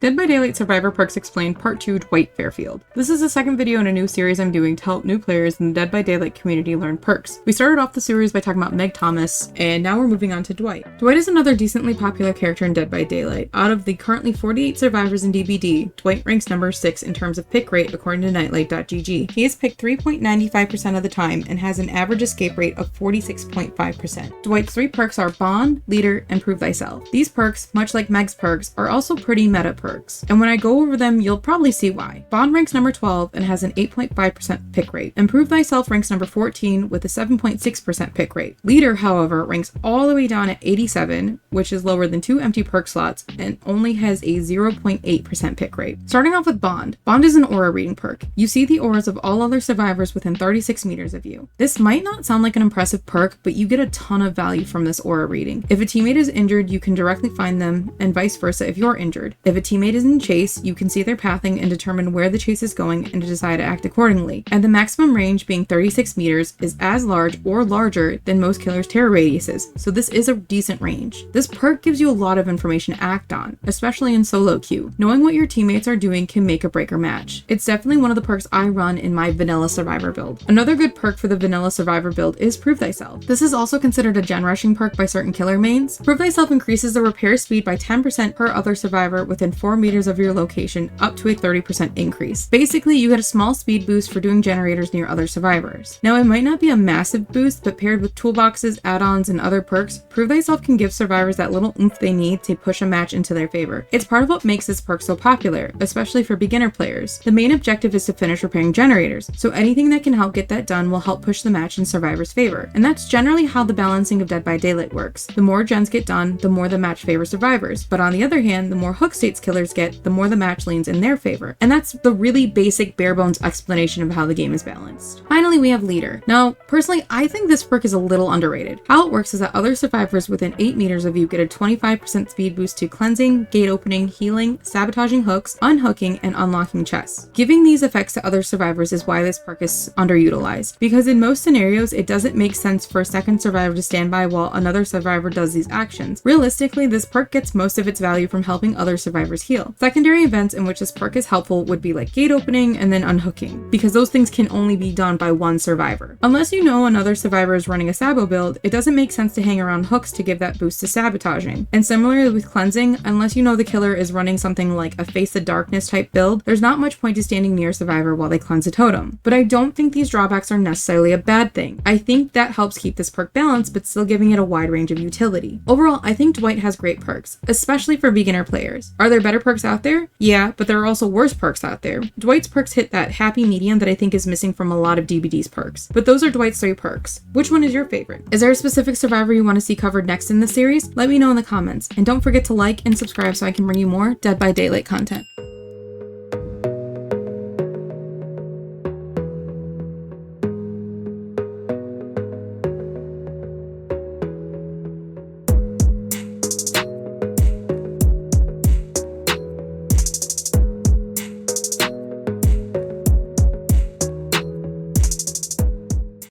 Dead by Daylight Survivor Perks Explained Part 2 Dwight Fairfield. This is the second video in a new series I'm doing to help new players in the Dead by Daylight community learn perks. We started off the series by talking about Meg Thomas, and now we're moving on to Dwight. Dwight is another decently popular character in Dead by Daylight. Out of the currently 48 survivors in DBD, Dwight ranks number 6 in terms of pick rate according to nightlight.gg. He is picked 3.95% of the time and has an average escape rate of 46.5%. Dwight's 3 perks are Bond, Leader, and Prove Thyself. These perks, much like Meg's perks, are also pretty meta perks. And when I go over them, you'll probably see why. Bond ranks number 12 and has an 8.5% pick rate. Prove Thyself ranks number 14 with a 7.6% pick rate. Leader, however, ranks all the way down at 87, which is lower than 2 empty perk slots and only has a 0.8% pick rate. Starting off with Bond. Bond is an aura reading perk. You see the auras of all other survivors within 36 meters of you. This might not sound like an impressive perk, but you get a ton of value from this aura reading. If a teammate is injured, you can directly find them, and vice versa if you're injured. If a teammate is in chase, you can see their pathing and determine where the chase is going and to decide to act accordingly. And the maximum range being 36 meters is as large or larger than most killers' terror radiuses, so this is a decent range. This perk gives you a lot of information to act on, especially in solo queue. Knowing what your teammates are doing can make or break a match. It's definitely one of the perks I run in my vanilla survivor build. Another good perk for the vanilla survivor build is Prove Thyself. This is also considered a gen rushing perk by certain killer mains. Prove Thyself increases the repair speed by 10% per other survivor within 4 meters of your location, up to a 30% increase. Basically, you get a small speed boost for doing generators near other survivors. Now, it might not be a massive boost, but paired with toolboxes, add-ons, and other perks, Prove Thyself can give survivors that little oomph they need to push a match into their favor. It's part of what makes this perk so popular, especially for beginner players. The main objective is to finish repairing generators, so anything that can help get that done will help push the match in survivors' favor. And that's generally how the balancing of Dead by Daylight works. The more gens get done, the more the match favors survivors. But on the other hand, the more hook states killers get, the more the match leans in their favor. And that's the really basic bare bones explanation of how the game is balanced. Finally, we have Leader. Now, personally, I think this perk is a little underrated. How it works is that other survivors within 8 meters of you get a 25% speed boost to cleansing, gate opening, healing, sabotaging hooks, unhooking, and unlocking chests. Giving these effects to other survivors is why this perk is underutilized, because in most scenarios, it doesn't make sense for a second survivor to stand by while another survivor does these actions. Realistically, this perk gets most of its value from helping other survivors heal. Secondary events in which this perk is helpful would be like gate opening and then unhooking, because those things can only be done by one survivor. Unless you know another survivor is running a sabo build, it doesn't make sense to hang around hooks to give that boost to sabotaging. And similarly with cleansing, unless you know the killer is running something like a Face the Darkness type build, there's not much point to standing near a survivor while they cleanse a totem. But I don't think these drawbacks are necessarily a bad thing. I think that helps keep this perk balanced, but still giving it a wide range of utility. Overall, I think Dwight has great perks, especially for beginner players. Are there better perks out there? Yeah, but there are also worse perks out there. Dwight's perks hit that happy medium that I think is missing from a lot of DBD's perks. But those are Dwight's 3 perks. Which one is your favorite? Is there a specific survivor you want to see covered next in the series? Let me know in the comments. And don't forget to like and subscribe so I can bring you more Dead by Daylight content.